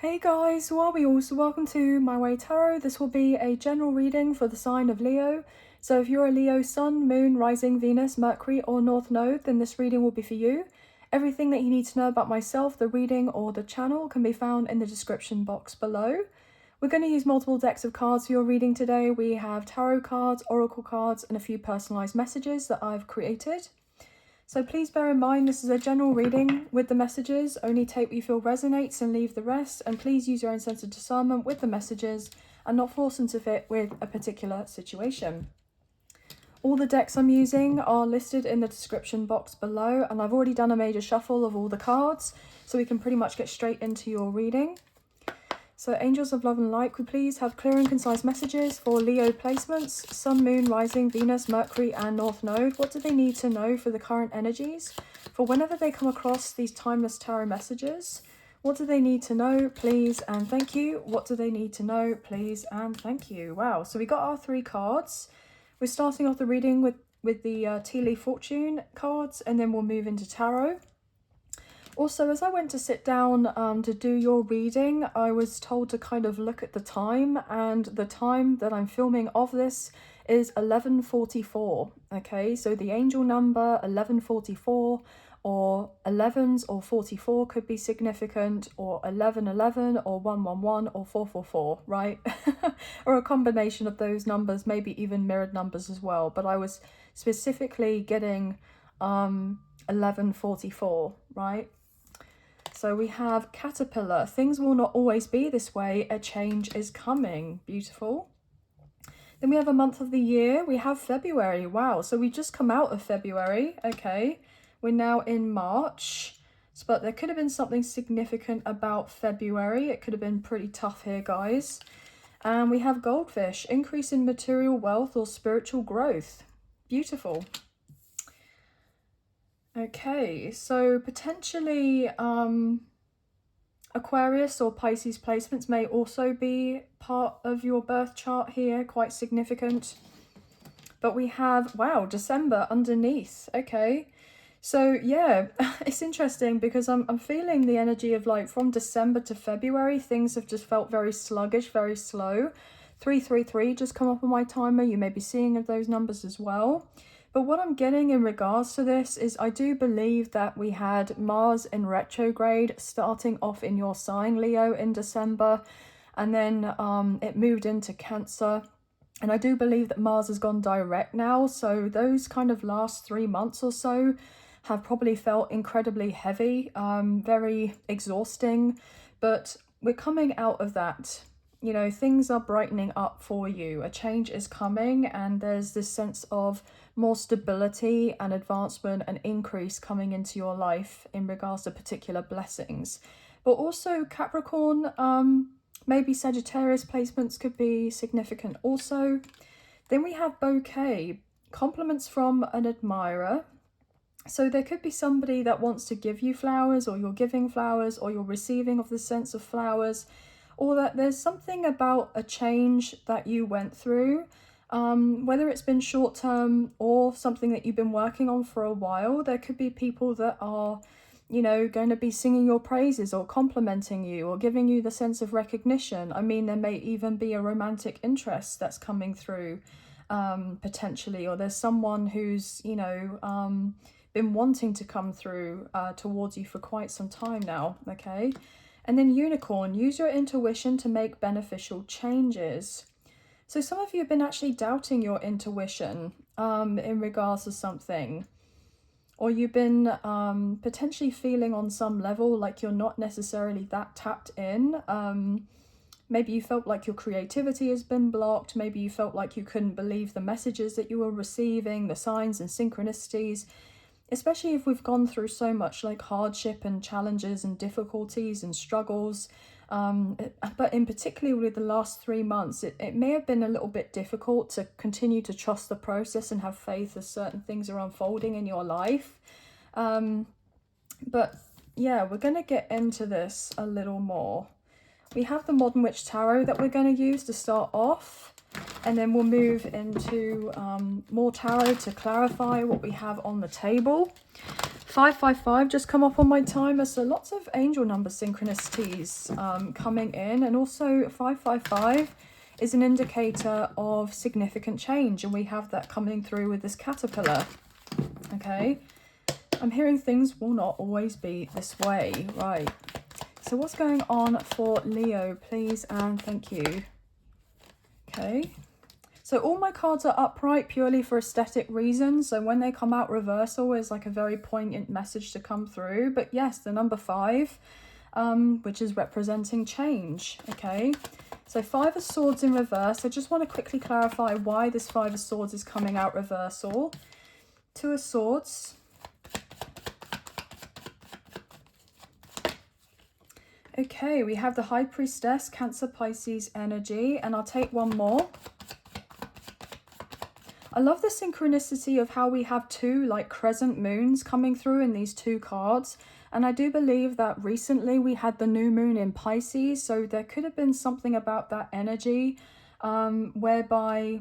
Hey guys, so are we all? So welcome to My Way Tarot. This will be a general reading for the sign of Leo. So if you're a Leo sun, moon, rising, Venus, Mercury or North Node, then this reading will be for you. Everything that you need to know about myself, the reading or the channel can be found in the description box below. We're going to use multiple decks of cards for your reading today. We have tarot cards, oracle cards and a few personalized messages that I've created. So please bear in mind this is a general reading with the messages. Only take what you feel resonates and leave the rest. And please use your own sense of discernment with the messages and not force them to fit with a particular situation. All the decks I'm using are listed in the description box below, and I've already done a major shuffle of all the cards, so we can pretty much get straight into your reading. So angels of love and light, could please have clear and concise messages for Leo placements, Sun, Moon, Rising, Venus, Mercury and North Node. What do they need to know for the current energies? For whenever they come across these timeless tarot messages, what do they need to know, please and thank you? What do they need to know, please and thank you? Wow, so we got our 3 cards. We're starting off the reading with the Tea Leaf Fortune cards, and then we'll move into tarot. Also, as I went to sit down to do your reading, I was told to kind of look at the time, and the time that I'm filming of this is 11:44. Okay, so the angel number 11:44 or 11s or 44 could be significant, or 1111 or 111 or 444, right? Or a combination of those numbers, maybe even mirrored numbers as well. But I was specifically getting 11:44, right? So we have Caterpillar. Things will not always be this way. A change is coming. Beautiful. Then we have a month of the year. We have February. Wow. So we just come out of February. Okay. We're now in March. But there could have been something significant about February. It could have been pretty tough here, guys. And we have Goldfish. Increase in material wealth or spiritual growth. Beautiful. Okay, so potentially Aquarius or Pisces placements may also be part of your birth chart here, quite significant. But we have, wow, December underneath. Okay, so yeah, it's interesting because I'm feeling the energy of, like, from December to February, things have just felt very sluggish, very slow. 333 just come up on my timer. You may be seeing of those numbers as well. But what I'm getting in regards to this is I do believe that we had Mars in retrograde starting off in your sign, Leo, in December. And then it moved into Cancer. And I do believe that Mars has gone direct now. So those kind of last 3 months or so have probably felt incredibly heavy, very exhausting. But we're coming out of that. You know, things are brightening up for you. A change is coming, and there's this sense of more stability and advancement and increase coming into your life in regards to particular blessings. But also Capricorn, maybe Sagittarius placements could be significant also. Then we have Bouquet, compliments from an admirer. So there could be somebody that wants to give you flowers, or you're giving flowers, or you're receiving of the sense of flowers, or that there's something about a change that you went through, whether it's been short-term or something that you've been working on for a while. There could be people that are, you know, going to be singing your praises or complimenting you or giving you the sense of recognition. I mean, there may even be a romantic interest that's coming through, potentially, or there's someone who's, you know, been wanting to come through towards you for quite some time now. Okay. And then Unicorn, use your intuition to make beneficial changes. So some of you have been actually doubting your intuition in regards to something. Or you've been potentially feeling on some level like you're not necessarily that tapped in. Maybe you felt like your creativity has been blocked. Maybe you felt like you couldn't believe the messages that you were receiving, the signs and synchronicities. Especially if we've gone through so much like hardship and challenges and difficulties and struggles. But in particular with the last 3 months, it may have been a little bit difficult to continue to trust the process and have faith as certain things are unfolding in your life. But yeah, we're going to get into this a little more. We have the Modern Witch Tarot that we're going to use to start off. And then we'll move into more tarot to clarify what we have on the table. 555 just come up on my timer, so lots of angel number synchronicities coming in. And also 555 is an indicator of significant change, and we have that coming through with this caterpillar. Okay, I'm hearing things will not always be this way, right? So what's going on for Leo, please and thank you. Okay, so all my cards are upright purely for aesthetic reasons. So when they come out reversal is like a very poignant message to come through. But yes, the number 5, which is representing change. Okay, so 5 of Swords in reverse. I just want to quickly clarify why this 5 of Swords is coming out reversal. 2 of Swords. Okay, we have the High Priestess, Cancer, Pisces energy, and I'll take one more. I love the synchronicity of how we have 2 like crescent moons coming through in these 2 cards. And I do believe that recently we had the new moon in Pisces, so there could have been something about that energy whereby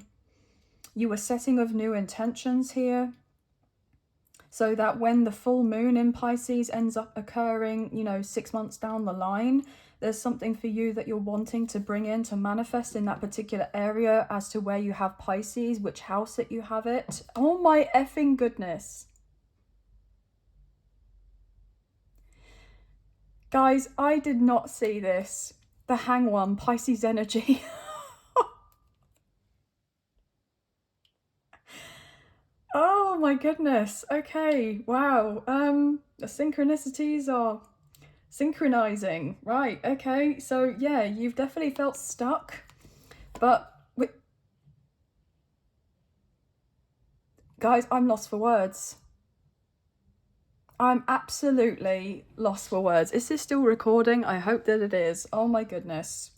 you were setting of new intentions here. So that when the full moon in Pisces ends up occurring, you know, 6 months down the line, there's something for you that you're wanting to bring in to manifest in that particular area as to where you have Pisces, which house that you have it. Oh my effing goodness. Guys, I did not see this. The Hang One, Pisces energy. Oh my goodness. Okay, wow. The synchronicities are synchronizing. Right, okay. So yeah, you've definitely felt stuck, but guys, I'm lost for words. I'm absolutely lost for words. Is this still recording? I hope that it is. Oh my goodness.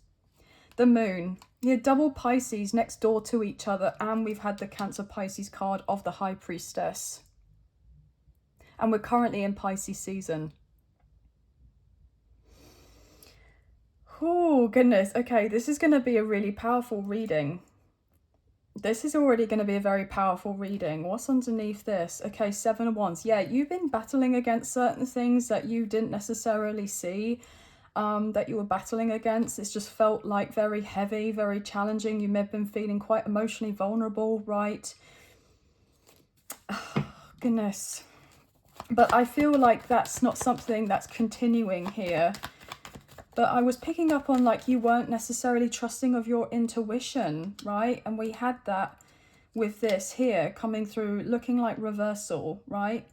The moon. Yeah, double Pisces next door to each other, and we've had the Cancer Pisces card of the High Priestess. And we're currently in Pisces season. Oh goodness. Okay, this is going to be a really powerful reading. This is already going to be a very powerful reading. What's underneath this? Okay, 7 of Wands. Yeah, you've been battling against certain things that you didn't necessarily see that you were battling against. It's just felt like very heavy, very challenging. You may have been feeling quite emotionally vulnerable, right? Oh, goodness. But I feel like that's not something that's continuing here. But I was picking up on like you weren't necessarily trusting of your intuition, right? And we had that with this here coming through looking like reversal, right?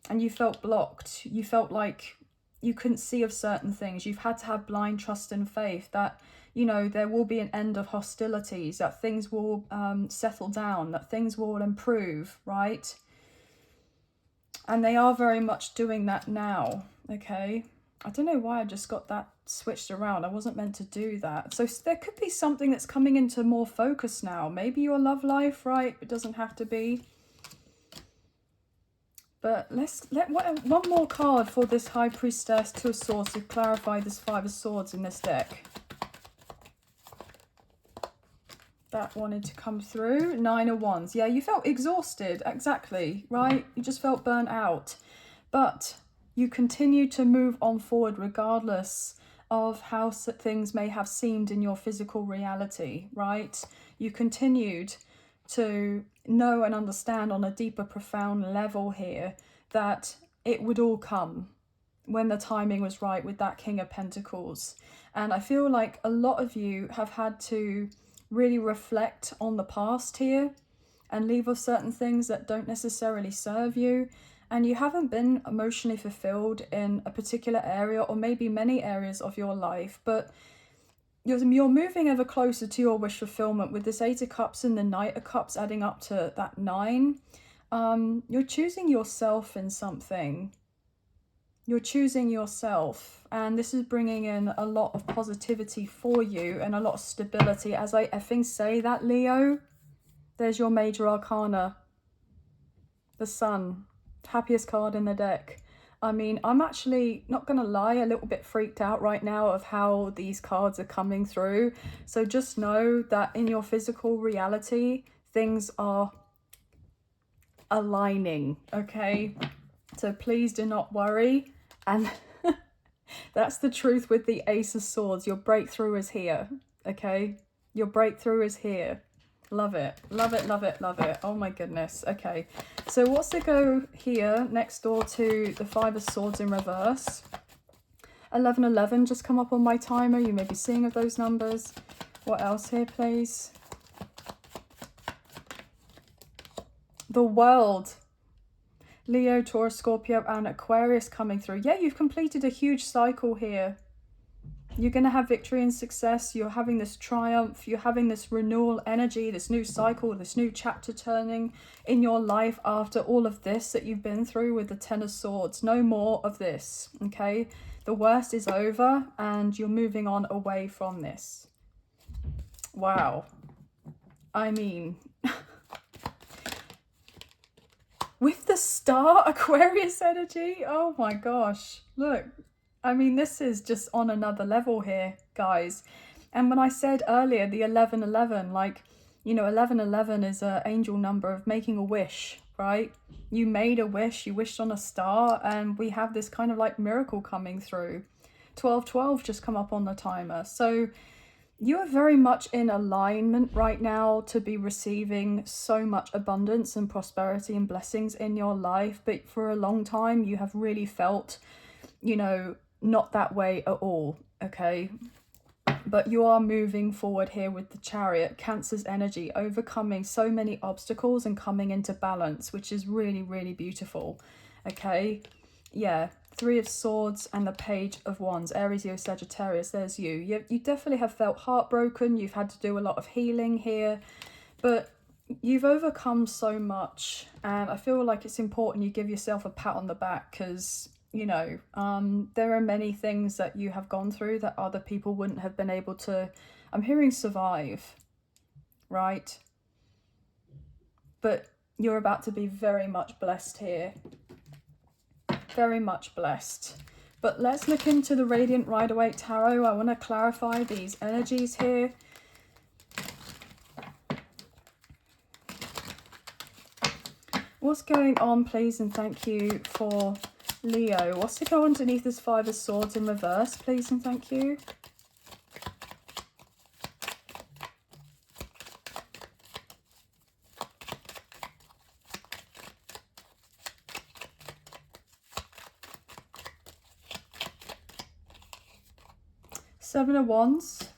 And you felt blocked. You felt like you couldn't see of certain things. You've had to have blind trust and faith that, you know, there will be an end of hostilities, that things will settle down, that things will improve, right? And they are very much doing that now, okay? I don't know why I just got that switched around. I wasn't meant to do that. So there could be something that's coming into more focus now. Maybe your love life, right? It doesn't have to be. But let's let one more card for this High Priestess, 2 of Swords, to clarify this 5 of Swords in this deck. That wanted to come through. 9 of Wands. Yeah, you felt exhausted. Exactly, right? You just felt burnt out. But you continue to move on forward regardless of how things may have seemed in your physical reality, right? You continued to know and understand on a deeper, profound level here that it would all come when the timing was right with that King of Pentacles. And I feel like a lot of you have had to really reflect on the past here and leave off certain things that don't necessarily serve you. And you haven't been emotionally fulfilled in a particular area, or maybe many areas of your life, but you're moving ever closer to your wish fulfillment with this 8 of Cups and the Knight of Cups adding up to that 9. You're choosing yourself in something. You're choosing yourself, and this is bringing in a lot of positivity for you and a lot of stability. As I effing say that, Leo, there's your major arcana, the Sun, happiest card in the deck. I mean, I'm actually, not gonna lie, a little bit freaked out right now of how these cards are coming through. So just know that in your physical reality, things are aligning, okay? So please do not worry. And that's the truth with the Ace of Swords. Your breakthrough is here, okay? Your breakthrough is here. Love it, love it, love it, love it. Oh my goodness. Okay, so what's to go here next door to the Five of Swords in reverse? 1111 just come up on my timer. You may be seeing of those numbers. What else here, please? The World. Leo, Taurus, Scorpio, and Aquarius coming through. Yeah, you've completed a huge cycle here. You're going to have victory and success. You're having this triumph. You're having this renewal energy, this new cycle, this new chapter turning in your life after all of this that you've been through with the Ten of Swords. No more of this, okay? The worst is over and you're moving on away from this. Wow. I mean... with the Star Aquarius energy, oh my gosh, look, I mean, this is just on another level here, guys. And when I said earlier, the 1111, like, you know, 1111 is an angel number of making a wish, right? You made a wish, you wished on a star, and we have this kind of like miracle coming through. 1212 just come up on the timer. So you are very much in alignment right now to be receiving so much abundance and prosperity and blessings in your life. But for a long time, you have really felt, you know, not that way at all, okay? But you are moving forward here with the Chariot, Cancer's energy, overcoming so many obstacles and coming into balance, which is really, really beautiful, okay? Yeah. Three of Swords and the Page of Wands. Aries, Leo, Sagittarius, there's you. You definitely have felt heartbroken. You've had to do a lot of healing here. But you've overcome so much. And I feel like it's important you give yourself a pat on the back because, you know, there are many things that you have gone through that other people wouldn't have been able to, I'm hearing survive, right? But you're about to be very much blessed here. Very much blessed. But let's look into the Radiant Rider-Waite Tarot. I want to clarify these energies here. What's going on, please, and thank you for Leo. What's to go underneath this Five of Swords in reverse, please, and thank you. Seven of Wands.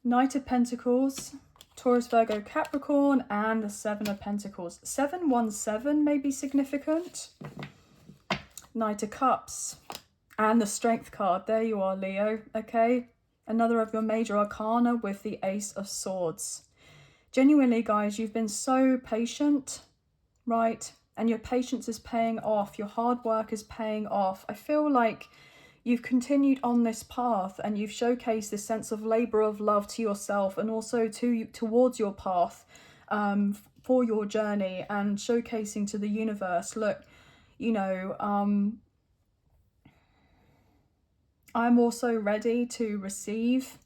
Knight of Pentacles, Taurus, Virgo, Capricorn, and the Seven of Pentacles. 717 may be significant. Knight of Cups and the Strength card. There you are, Leo. Okay, another of your major arcana with the Ace of Swords. Genuinely, guys, you've been so patient, right? And your patience is paying off. Your hard work is paying off. I feel like you've continued on this path and you've showcased this sense of labor of love to yourself and also towards your path for your journey, and showcasing to the universe, look, you know, I'm also ready to receive.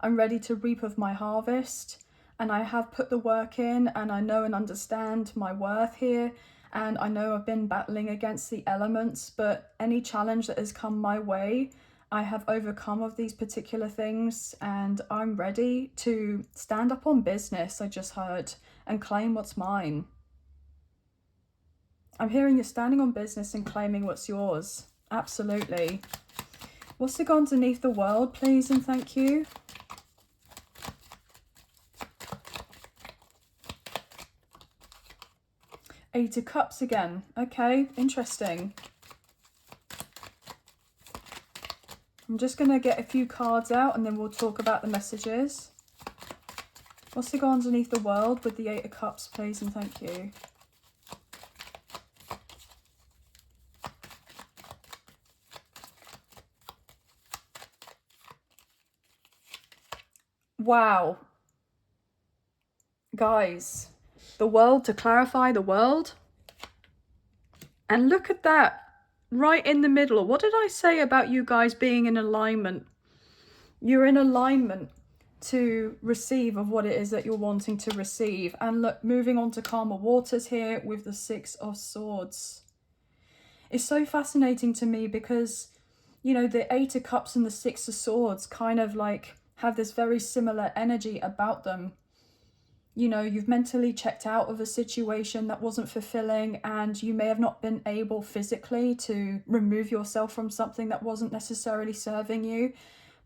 I'm ready to reap of my harvest, and I have put the work in, and I know and understand my worth here. And I know I've been battling against the elements, but any challenge that has come my way, I have overcome of these particular things, and I'm ready to stand up on business, I just heard, and claim what's mine. I'm hearing you're standing on business and claiming what's yours. Absolutely. What's to go underneath the World, please, and thank you. Eight of Cups again. Okay, interesting. I'm just going to get a few cards out and then we'll talk about the messages. What's to go underneath the World with the Eight of Cups, please, and thank you. Wow. Guys, the World, to clarify, the World. And look at that, right in the middle. What did I say about you guys being in alignment? You're in alignment to receive of what it is that you're wanting to receive. And look, moving on to calmer waters here with the Six of Swords. It's so fascinating to me because, you know, the Eight of Cups and the Six of Swords kind of like have this very similar energy about them. You know, you've mentally checked out of a situation that wasn't fulfilling, and you may have not been able physically to remove yourself from something that wasn't necessarily serving you.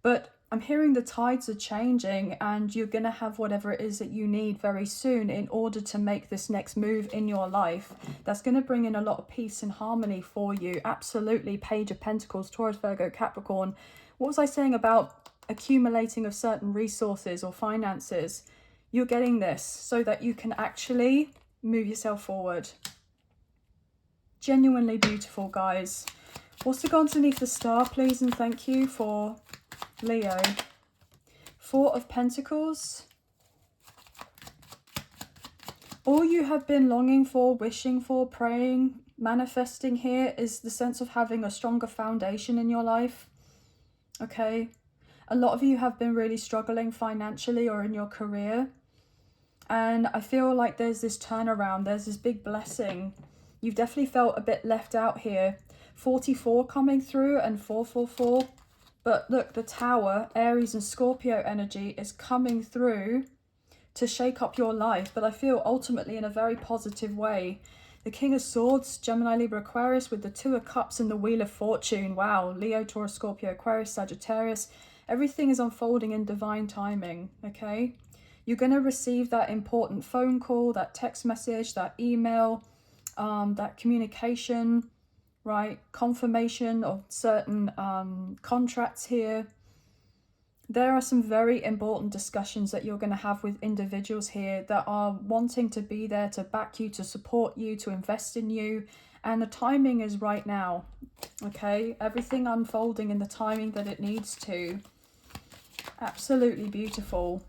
But I'm hearing the tides are changing, and you're going to have whatever it is that you need very soon in order to make this next move in your life. That's going to bring in a lot of peace and harmony for you. Absolutely. Page of Pentacles, Taurus, Virgo, Capricorn. What was I saying about accumulating of certain resources or finances? You're getting this so that you can actually move yourself forward. Genuinely beautiful, guys. What's to go underneath the star, please, and thank you for Leo. Four of Pentacles. All you have been longing for, wishing for, praying, manifesting here is the sense of having a stronger foundation in your life. Okay? A lot of you have been really struggling financially or in your career. And I feel like there's this turnaround. There's this big blessing. You've definitely felt a bit left out here. 44 coming through and 444. But look, the Tower, Aries and Scorpio energy is coming through to shake up your life. But I feel ultimately in a very positive way. The King of Swords, Gemini, Libra, Aquarius with the Two of Cups and the Wheel of Fortune. Wow, Leo, Taurus, Scorpio, Aquarius, Sagittarius. Everything is unfolding in divine timing, okay? You're going to receive that important phone call, that text message, that email, that communication, right? Confirmation of certain contracts here. There are some very important discussions that you're going to have with individuals here that are wanting to be there to back you, to support you, to invest in you. And the timing is right now, okay? Everything unfolding in the timing that it needs to. Absolutely beautiful.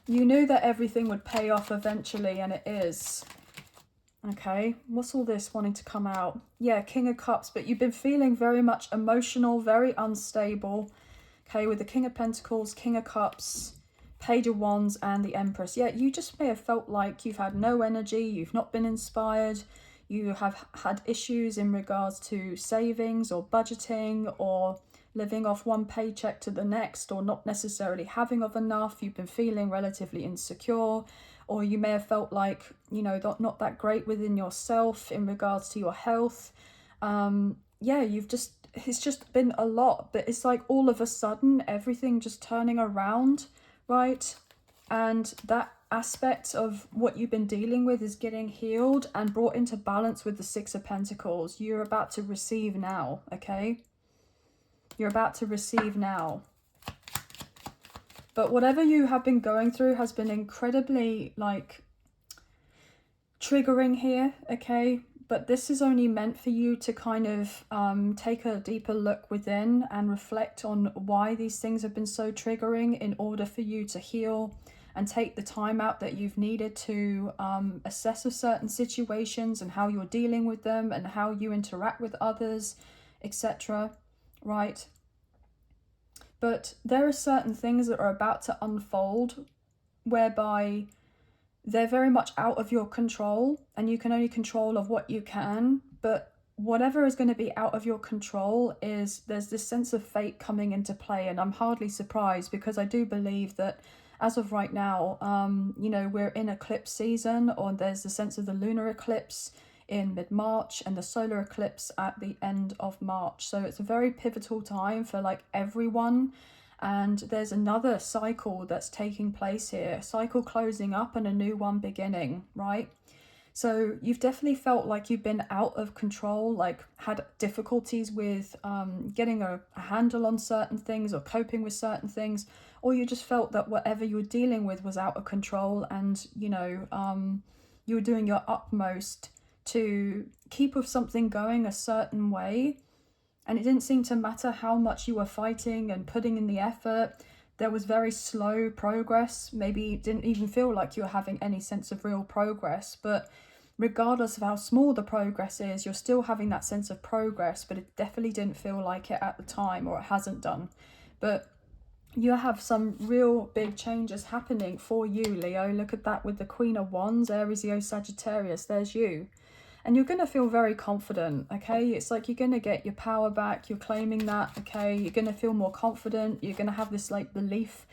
You knew that everything would pay off eventually, and it is. Okay, what's all this wanting to come out? Yeah, King of Cups, but you've been feeling very much emotional, very unstable. Okay, with the King of Pentacles, King of Cups, Page of Wands, and the Empress. Yeah, you just may have felt like you've had no energy, you've not been inspired, you have had issues in regards to savings or budgeting or living off one paycheck to the next, or not necessarily having of enough. You've been feeling relatively insecure, or you may have felt like, you know, not that great within yourself in regards to your health. Yeah, it's just been a lot, but it's like all of a sudden everything just turning around, right? And that aspect of what you've been dealing with is getting healed and brought into balance with the Six of Pentacles. You're about to receive now, okay? You're about to receive now. But whatever you have been going through has been incredibly, like, triggering here, okay? But this is only meant for you to kind of take a deeper look within and reflect on why these things have been so triggering in order for you to heal and take the time out that you've needed to assess of certain situations and how you're dealing with them and how you interact with others, etc. Right? But there are certain things that are about to unfold whereby they're very much out of your control, and you can only control of what you can. But whatever is going to be out of your control, there's this sense of fate coming into play. And I'm hardly surprised, because I do believe that as of right now, you know, we're in eclipse season, or there's the sense of the lunar eclipse in mid-March and the solar eclipse at the end of March. So it's a very pivotal time for like everyone. And there's another cycle that's taking place here, a cycle closing up and a new one beginning, right? So you've definitely felt like you've been out of control, like had difficulties with getting a handle on certain things or coping with certain things, or you just felt that whatever you were dealing with was out of control, and, you know, you were doing your utmost to keep with something going a certain way. And it didn't seem to matter how much you were fighting and putting in the effort. There was very slow progress. Maybe it didn't even feel like you were having any sense of real progress. But regardless of how small the progress is, you're still having that sense of progress. But it definitely didn't feel like it at the time, or it hasn't done. But you have some real big changes happening for you, Leo. Look at that with the Queen of Wands, Aries, Leo, Sagittarius. There's you. And you're going to feel very confident, okay? It's like you're going to get your power back. You're claiming that, okay? You're going to feel more confident. You're going to have this like belief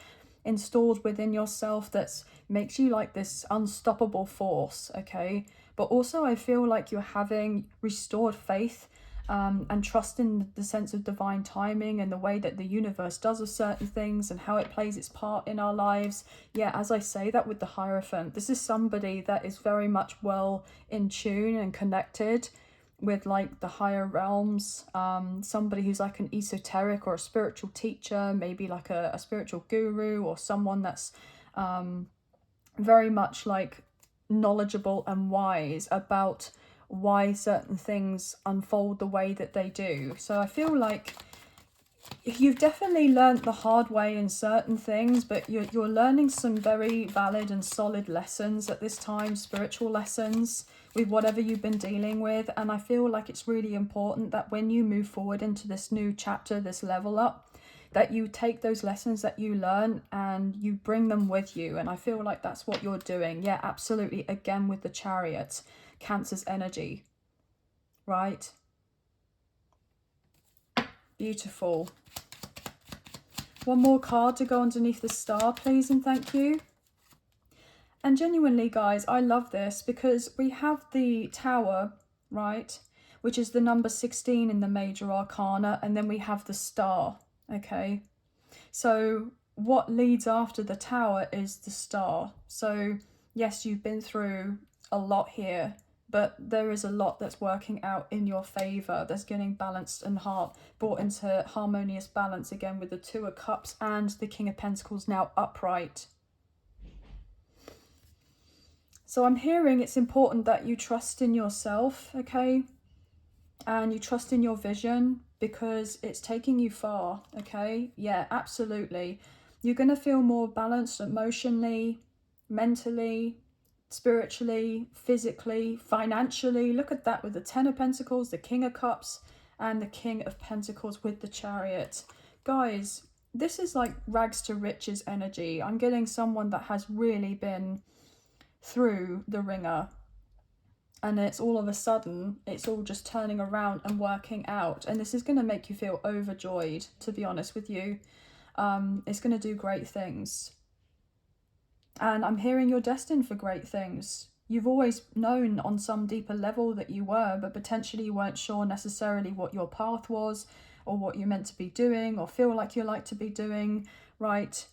installed within yourself that makes you like this unstoppable force, okay? But also I feel like you're having restored faith and trust in the sense of divine timing and the way that the universe does of certain things and how it plays its part in our lives. Yeah, as I say that with the Hierophant, this is somebody that is very much well in tune and connected with like the higher realms, somebody who's like an esoteric or a spiritual teacher, maybe like a spiritual guru, or someone that's very much like knowledgeable and wise about why certain things unfold the way that they do. So I feel like you've definitely learned the hard way in certain things, but you're learning some very valid and solid lessons at this time, spiritual lessons with whatever you've been dealing with. And I feel like it's really important that when you move forward into this new chapter, this level up, that you take those lessons that you learn and you bring them with you. And I feel like that's what you're doing. Yeah, absolutely. Again, with the Chariot, Cancer's energy, right? Beautiful. One more card to go underneath the star, please, and thank you. And genuinely, guys, I love this because we have the Tower, right, which is the number 16 in the major arcana, and then we have the star, okay? So what leads after the Tower is the star. So yes, you've been through a lot here, but there is a lot that's working out in your favor, that's getting balanced and brought into harmonious balance again with the Two of Cups and the King of Pentacles now upright. So I'm hearing it's important that you trust in yourself, okay? And you trust in your vision because it's taking you far, okay? Yeah, absolutely. You're going to feel more balanced emotionally, mentally, spiritually, physically, financially. Look at that with the Ten of Pentacles, the King of Cups, and the King of Pentacles with the Chariot. Guys, this is like rags to riches energy. I'm getting someone that has really been through the ringer, and it's all of a sudden, it's all just turning around and working out. And this is going to make you feel overjoyed, to be honest with you. It's going to do great things. And I'm hearing you're destined for great things. You've always known on some deeper level that you were, but potentially you weren't sure necessarily what your path was or what you're meant to be doing or feel like you like to be doing, right?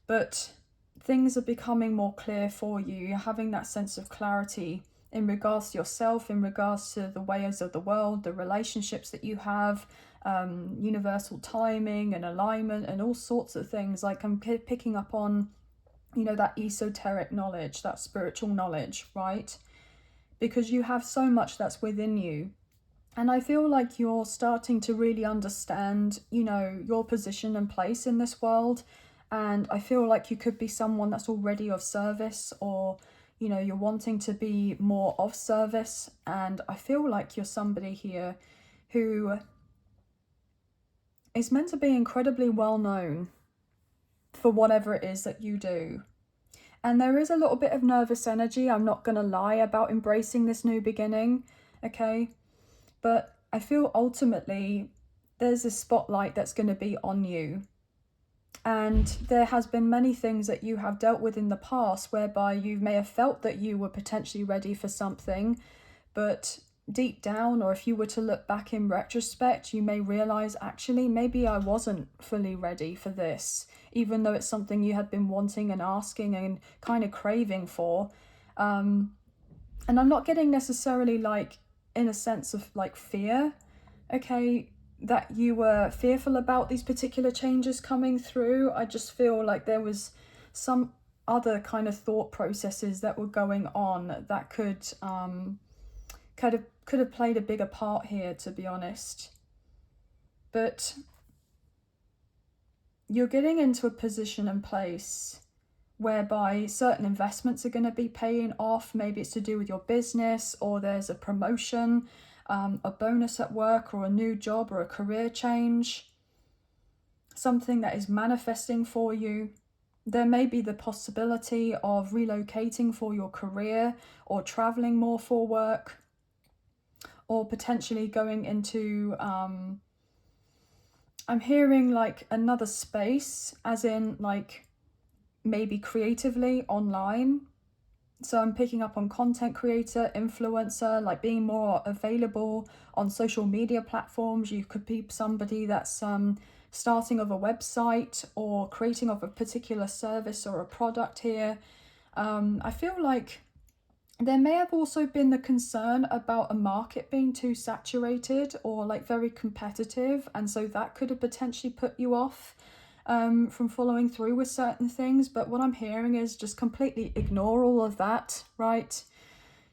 But things are becoming more clear for you. You're having that sense of clarity in regards to yourself, in regards to the ways of the world, the relationships that you have, universal timing and alignment and all sorts of things. Like I'm picking up on, you know, that esoteric knowledge, that spiritual knowledge, right? Because you have so much that's within you. And I feel like you're starting to really understand, you know, your position and place in this world. And I feel like you could be someone that's already of service, or, you know, you're wanting to be more of service. And I feel like you're somebody here who is meant to be incredibly well known for whatever it is that you do. And there is a little bit of nervous energy, I'm not going to lie, about embracing this new beginning, okay? But I feel ultimately there's a spotlight that's going to be on you. And there has been many things that you have dealt with in the past whereby you may have felt that you were potentially ready for something, but deep down, or if you were to look back in retrospect, you may realize actually maybe I wasn't fully ready for this, even though it's something you had been wanting and asking and kind of craving for. And I'm not getting necessarily like in a sense of like fear, okay, that you were fearful about these particular changes coming through. I just feel like there was some other kind of thought processes that were going on that could have played a bigger part here, to be honest. But you're getting into a position and place whereby certain investments are going to be paying off. Maybe it's to do with your business, or there's a promotion, a bonus at work, or a new job, or a career change. something that is manifesting for you. There may be the possibility of relocating for your career, or traveling more for work, or potentially going into, I'm hearing like another space, as in like maybe creatively online. So I'm picking up on content creator, influencer, like being more available on social media platforms. You could be somebody that's starting of a website or creating of a particular service or a product here. I feel like there may have also been the concern about a market being too saturated or like very competitive, and so that could have potentially put you off from following through with certain things. But what I'm hearing is just completely ignore all of that, right?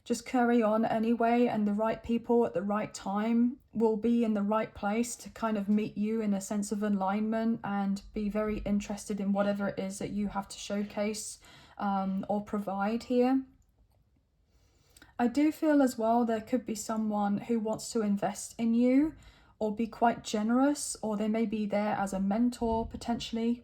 Just carry on anyway, and the right people at the right time will be in the right place to kind of meet you in a sense of alignment and be very interested in whatever it is that you have to showcase or provide here. I do feel as well there could be someone who wants to invest in you or be quite generous, or they may be there as a mentor potentially,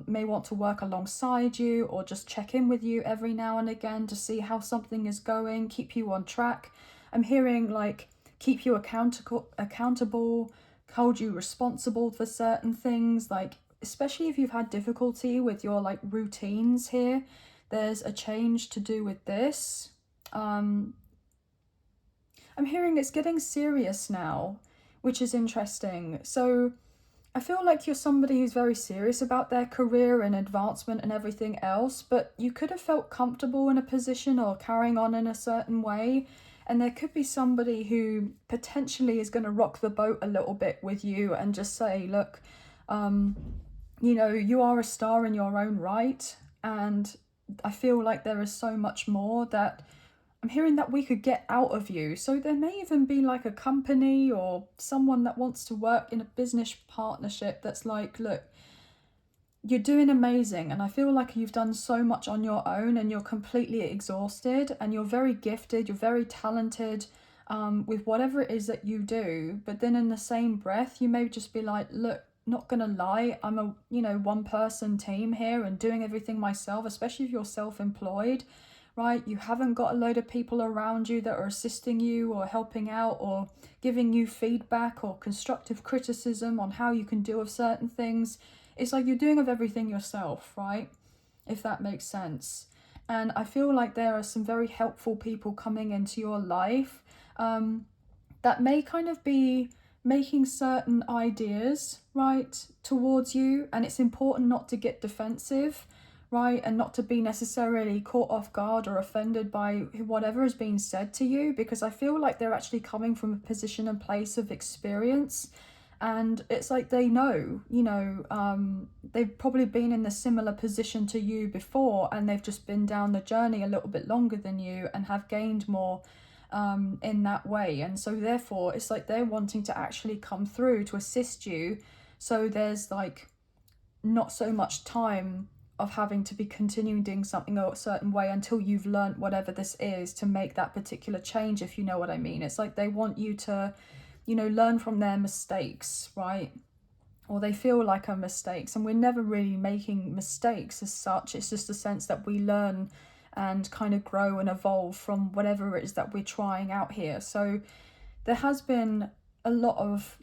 may want to work alongside you or just check in with you every now and again to see how something is going, keep you on track. I'm hearing like keep you accountable, hold you responsible for certain things, like especially if you've had difficulty with your like routines here. There's a change to do with this. I'm hearing it's getting serious now, which is interesting. So I feel like you're somebody who's very serious about their career and advancement and everything else, but you could have felt comfortable in a position or carrying on in a certain way. And there could be somebody who potentially is going to rock the boat a little bit with you and just say, look, you know, you are a star in your own right. And I feel like there is so much more that I'm hearing that we could get out of you. So there may even be like a company or someone that wants to work in a business partnership that's like, look, you're doing amazing, and I feel like you've done so much on your own and you're completely exhausted, and you're very gifted, you're very talented with whatever it is that you do. But then in the same breath, you may just be like, look, not gonna lie, I'm a, you know, one person team here and doing everything myself, especially if you're self-employed. Right, you haven't got a load of people around you that are assisting you or helping out or giving you feedback or constructive criticism on how you can deal with certain things. It's like you're doing of everything yourself, right? If that makes sense. And I feel like there are some very helpful people coming into your life that may kind of be making certain ideas, right, towards you. And it's important not to get defensive, right, and not to be necessarily caught off guard or offended by whatever is being said to you, because I feel like they're actually coming from a position and place of experience, and it's like they know, you know, they've probably been in a similar position to you before, and they've just been down the journey a little bit longer than you and have gained more in that way. And so therefore it's like they're wanting to actually come through to assist you, so there's like not so much time of having to be continuing doing something a certain way until you've learned whatever this is to make that particular change, if you know what I mean. It's like they want you to, you know, learn from their mistakes, right? Or they feel like are mistakes, and we're never really making mistakes as such. It's just a sense that we learn and kind of grow and evolve from whatever it is that we're trying out here. So there has been a lot of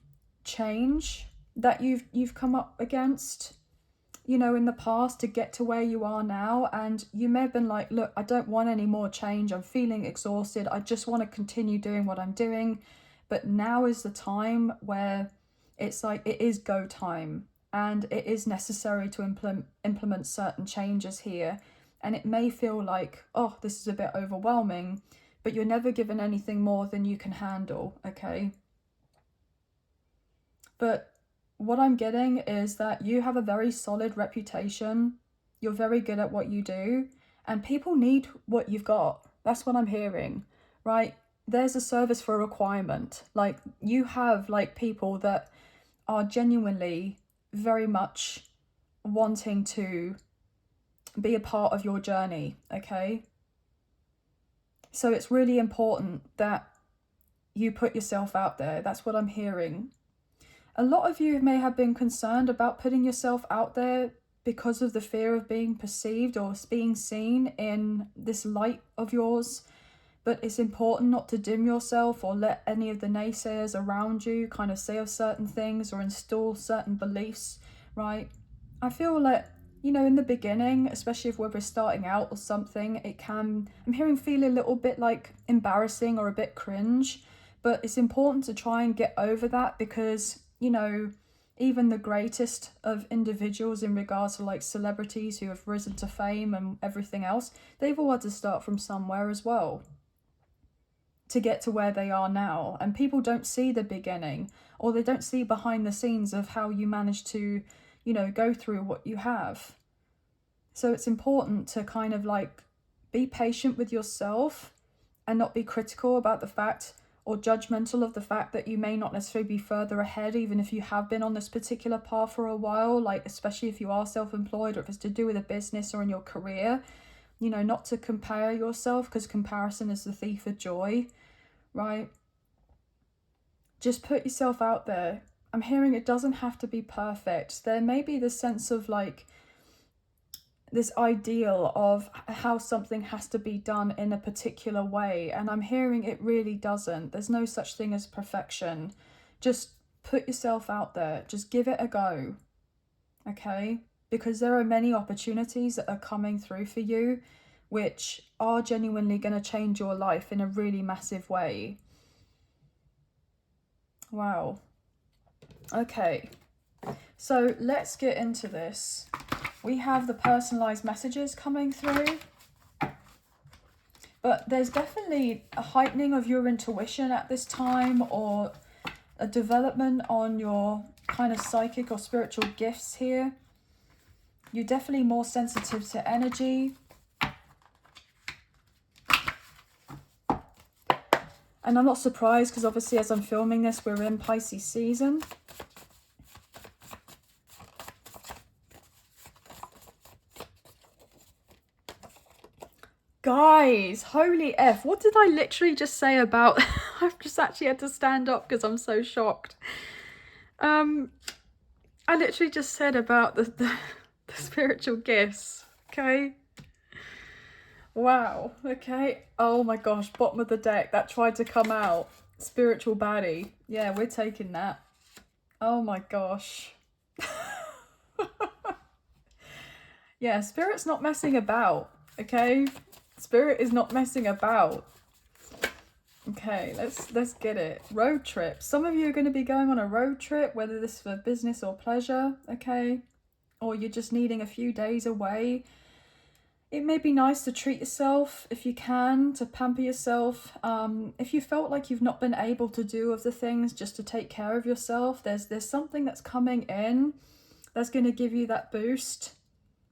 change that you've come up against, you know, in the past to get to where you are now. And you may have been like, look, I don't want any more change. I'm feeling exhausted. I just want to continue doing what I'm doing. But now is the time where it's like it is go time, and it is necessary to implement certain changes here. And it may feel like, oh, this is a bit overwhelming, but you're never given anything more than you can handle, okay? But what I'm getting is that you have a very solid reputation. You're very good at what you do, and people need what you've got. That's what I'm hearing, right? There's a service for a requirement. Like, you have like people that are genuinely very much wanting to be a part of your journey, okay? So it's really important that you put yourself out there. That's what I'm hearing. A lot of you may have been concerned about putting yourself out there because of the fear of being perceived or being seen in this light of yours. But it's important not to dim yourself or let any of the naysayers around you kind of say of certain things or install certain beliefs, right? I feel like, you know, in the beginning, especially if we're starting out or something, it can, I'm hearing, feel a little bit like embarrassing or a bit cringe. But it's important to try and get over that because, you know, even the greatest of individuals in regards to like celebrities who have risen to fame and everything else, they've all had to start from somewhere as well to get to where they are now. And people don't see the beginning, or they don't see behind the scenes of how you manage to, you know, go through what you have. So it's important to kind of like be patient with yourself and not be critical about the fact or judgmental of the fact that you may not necessarily be further ahead, even if you have been on this particular path for a while, like especially if you are self-employed or if it's to do with a business or in your career. You know, not to compare yourself, because comparison is the thief of joy, right? Just put yourself out there. I'm hearing it doesn't have to be perfect. There may be this sense of like this ideal of how something has to be done in a particular way, and I'm hearing it really doesn't. There's no such thing as perfection. Just put yourself out there. Just give it a go, okay? Because there are many opportunities that are coming through for you which are genuinely going to change your life in a really massive way. Wow. Okay, so let's get into this. We have the personalized messages coming through, but there's definitely a heightening of your intuition at this time, or a development on your kind of psychic or spiritual gifts here. You're definitely more sensitive to energy. And I'm not surprised, because obviously as I'm filming this, we're in Pisces season. Guys, holy F, what did I literally just say about... I've just actually had to stand up because I'm so shocked. I literally just said about the spiritual gifts, okay? Wow, okay. Oh my gosh, bottom of the deck, that tried to come out. Spiritual baddie. Yeah, we're taking that. Oh my gosh. Yeah, Spirit's not messing about, okay? Spirit is not messing about. Okay, let's get it. Road trip. Some of you are going to be going on a road trip, whether this is for business or pleasure, okay? Or you're just needing a few days away. It may be nice to treat yourself if you can, to pamper yourself. If you felt like you've not been able to do of the things just to take care of yourself, there's something that's coming in that's going to give you that boost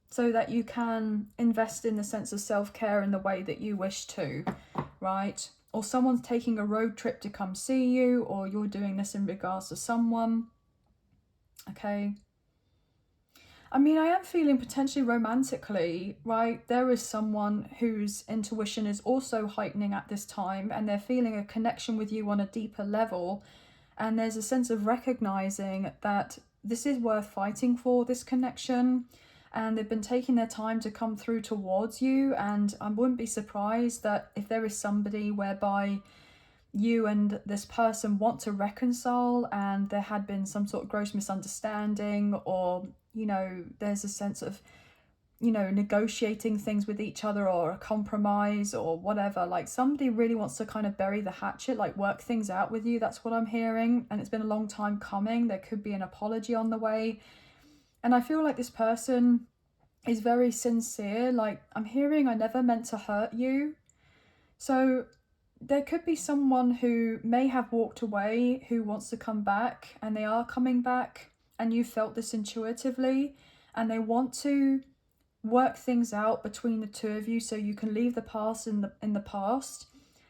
so that you can invest in the sense of self-care in the way that you wish to, right? Or someone's taking a road trip to come see you, or you're doing this in regards to someone, okay? I mean, I am feeling potentially romantically, right? There is someone whose intuition is also heightening at this time, and they're feeling a connection with you on a deeper level. And there's a sense of recognizing that this is worth fighting for, this connection. And they've been taking their time to come through towards you. And I wouldn't be surprised that if there is somebody whereby you and this person want to reconcile, and there had been some sort of gross misunderstanding, or, you know, there's a sense of, you know, negotiating things with each other, or a compromise or whatever, like somebody really wants to kind of bury the hatchet, like work things out with you. That's what I'm hearing. And it's been a long time coming. There could be an apology on the way. And I feel like this person is very sincere. Like, I'm hearing, I never meant to hurt you. So there could be someone who may have walked away who wants to come back, and they are coming back, and you felt this intuitively, and they want to work things out between the two of you so you can leave the past in the past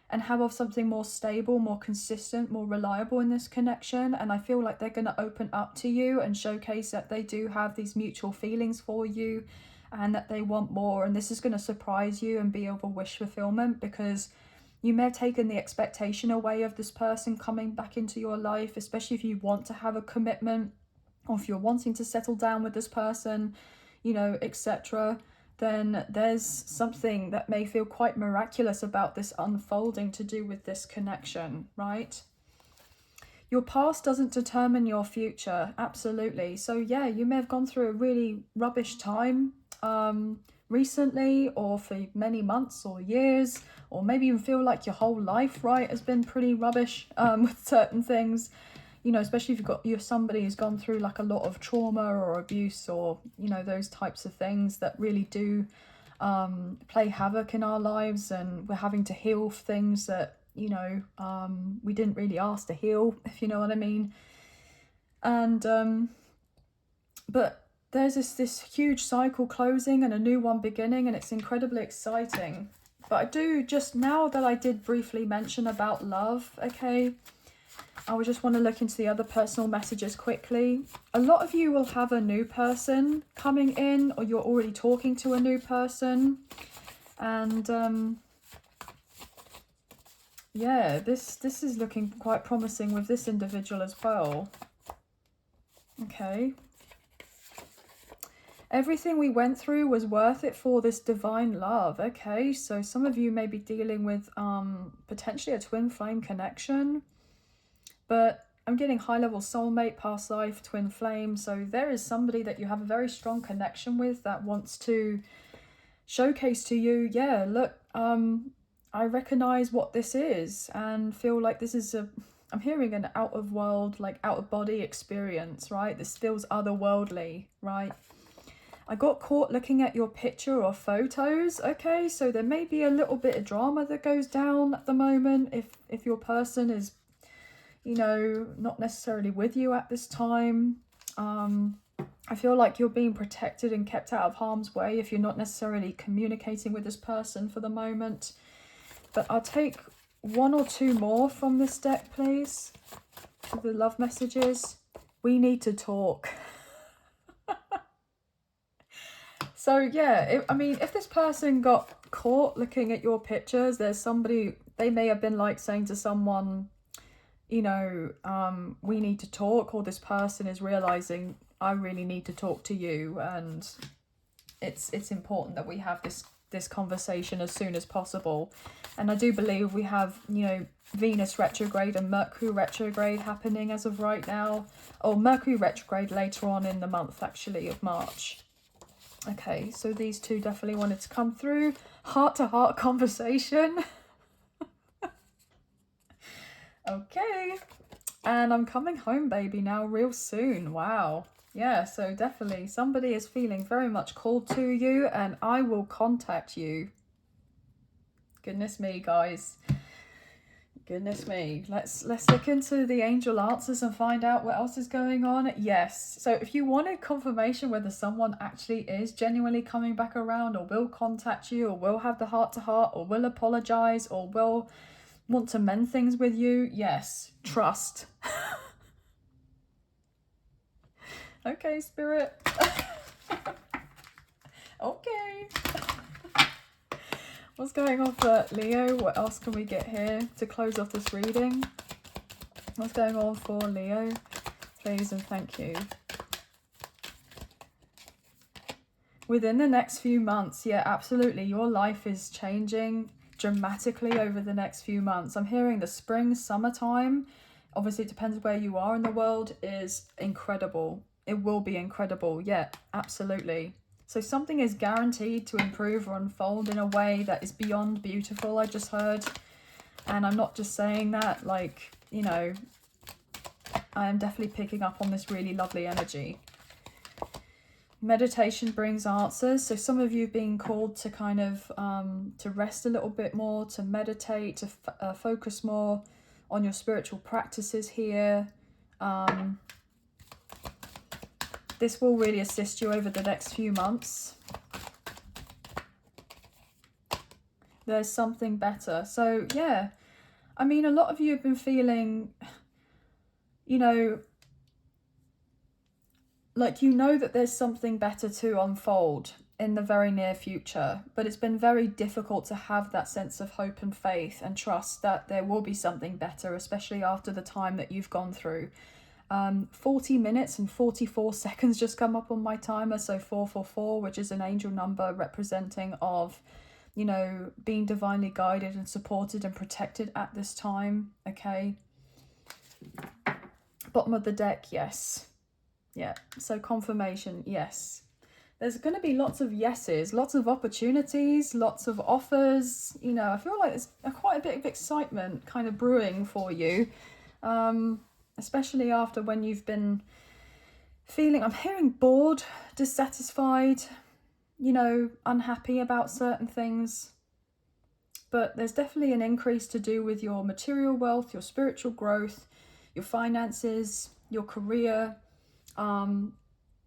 and have something more stable, more consistent, more reliable in this connection. And I feel like they're going to open up to you and showcase that they do have these mutual feelings for you and that they want more. And this is going to surprise you and be of a wish fulfillment, because You may have taken the expectation away of this person coming back into your life, especially if you want to have a commitment, or if you're wanting to settle down with this person, you know, etc. Then there's something that may feel quite miraculous about this unfolding to do with this connection, right? Your past doesn't determine your future, absolutely. So yeah, you may have gone through a really rubbish time recently, or for many months or years, or maybe even feel like your whole life, right, has been pretty rubbish with certain things, you know, especially if you're somebody who's gone through like a lot of trauma or abuse, or, you know, those types of things that really do play havoc in our lives, and we're having to heal things that, you know, we didn't really ask to heal, if you know what I mean. And but there's this huge cycle closing and a new one beginning, and it's incredibly exciting. But I do, just now that I did briefly mention about love, okay, I would just want to look into the other personal messages quickly. A lot of you will have a new person coming in, or you're already talking to a new person. And yeah, this is looking quite promising with this individual as well. Okay. Everything we went through was worth it for this divine love. Okay, so some of you may be dealing with potentially a twin flame connection, but I'm getting high level soulmate, past life, twin flame. So there is somebody that you have a very strong connection with that wants to showcase to you, yeah, look, I recognize what this is, and feel like this is I'm hearing an out of world, like out of body experience, right? This feels otherworldly, right? I got caught looking at your picture or photos. Okay, so there may be a little bit of drama that goes down at the moment if your person is, you know, not necessarily with you at this time. I feel like you're being protected and kept out of harm's way if you're not necessarily communicating with this person for the moment. But I'll take one or two more from this deck, please. The love messages. We need to talk. So yeah, I mean, if this person got caught looking at your pictures, there's somebody, they may have been like saying to someone, you know, we need to talk, or this person is realizing, I really need to talk to you, and it's important that we have this conversation as soon as possible. And I do believe we have, you know, Venus retrograde and Mercury retrograde happening as of right now, or Mercury retrograde later on in the month, actually, of March. Okay, so these two definitely wanted to come through. Heart-to-heart conversation. Okay, and I'm coming home, baby, now real soon. Wow. Yeah, so definitely somebody is feeling very much called to you, and I will contact you. Goodness me, guys. Goodness me. Let's look into the angel answers and find out what else is going on. Yes. So if you wanted confirmation whether someone actually is genuinely coming back around, or will contact you, or will have the heart-to-heart, or will apologize, or will want to mend things with you, yes, trust. Okay, Spirit. Okay. What's going on for Leo? What else can we get here to close off this reading? What's going on for Leo? Please and thank you. Within the next few months, yeah, absolutely. Your life is changing dramatically over the next few months. I'm hearing the spring, summertime, obviously it depends where you are in the world, is incredible. It will be incredible. Yeah, absolutely. So something is guaranteed to improve or unfold in a way that is beyond beautiful, I just heard. And I'm not just saying that, like, you know, I am definitely picking up on this really lovely energy. Meditation brings answers. So some of you have been called to kind of, to rest a little bit more, to meditate, to focus more on your spiritual practices here. This will really assist you over the next few months. There's something better. So yeah, I mean, a lot of you have been feeling, you know, like you know that there's something better to unfold in the very near future, but it's been very difficult to have that sense of hope and faith and trust that there will be something better, especially after the time that you've gone through. 40 minutes and 44 seconds just come up on my timer, so 444, which is an angel number representing of, you know, being divinely guided and supported and protected at this time. Okay, bottom of the deck, yes. Yeah, so confirmation, yes. There's going to be lots of yeses, lots of opportunities, lots of offers. You know, I feel like there's quite a bit of excitement kind of brewing for you, especially after when you've been feeling, I'm hearing bored, dissatisfied, you know, unhappy about certain things. But there's definitely an increase to do with your material wealth, your spiritual growth, your finances, your career,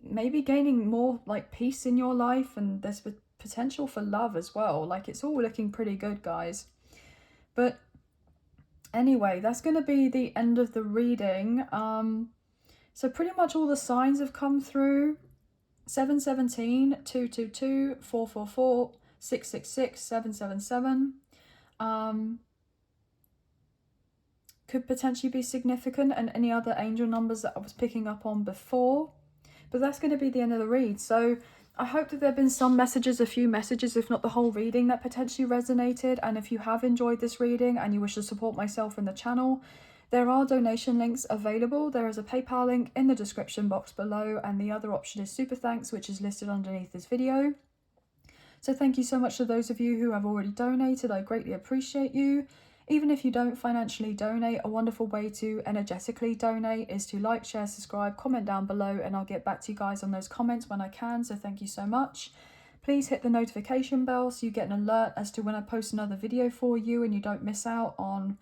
maybe gaining more like peace in your life, and there's potential for love as well. Like, it's all looking pretty good, guys. But anyway, that's going to be the end of the reading. So pretty much all the signs have come through. 717, 222, 444, 666, 777. Could potentially be significant, and any other angel numbers that I was picking up on before. But that's going to be the end of the read. So I hope that there have been some messages, a few messages, if not the whole reading, that potentially resonated. And if you have enjoyed this reading and you wish to support myself and the channel, there are donation links available. There is a PayPal link in the description box below, and the other option is Super Thanks, which is listed underneath this video. So thank you so much to those of you who have already donated. I greatly appreciate you. Even if you don't financially donate, a wonderful way to energetically donate is to like, share, subscribe, comment down below, and I'll get back to you guys on those comments when I can. So thank you so much. Please hit the notification bell so you get an alert as to when I post another video for you and you don't miss out on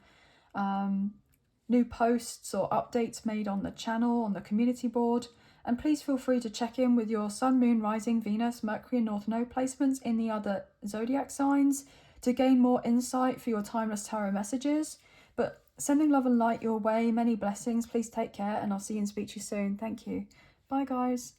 new posts or updates made on the channel, on the community board. And please feel free to check in with your Sun, Moon, Rising, Venus, Mercury and North Node placements in the other zodiac signs to gain more insight for your timeless tarot messages. But sending love and light your way, many blessings. Please take care, and I'll see you and speak to you soon. Thank you. Bye, guys.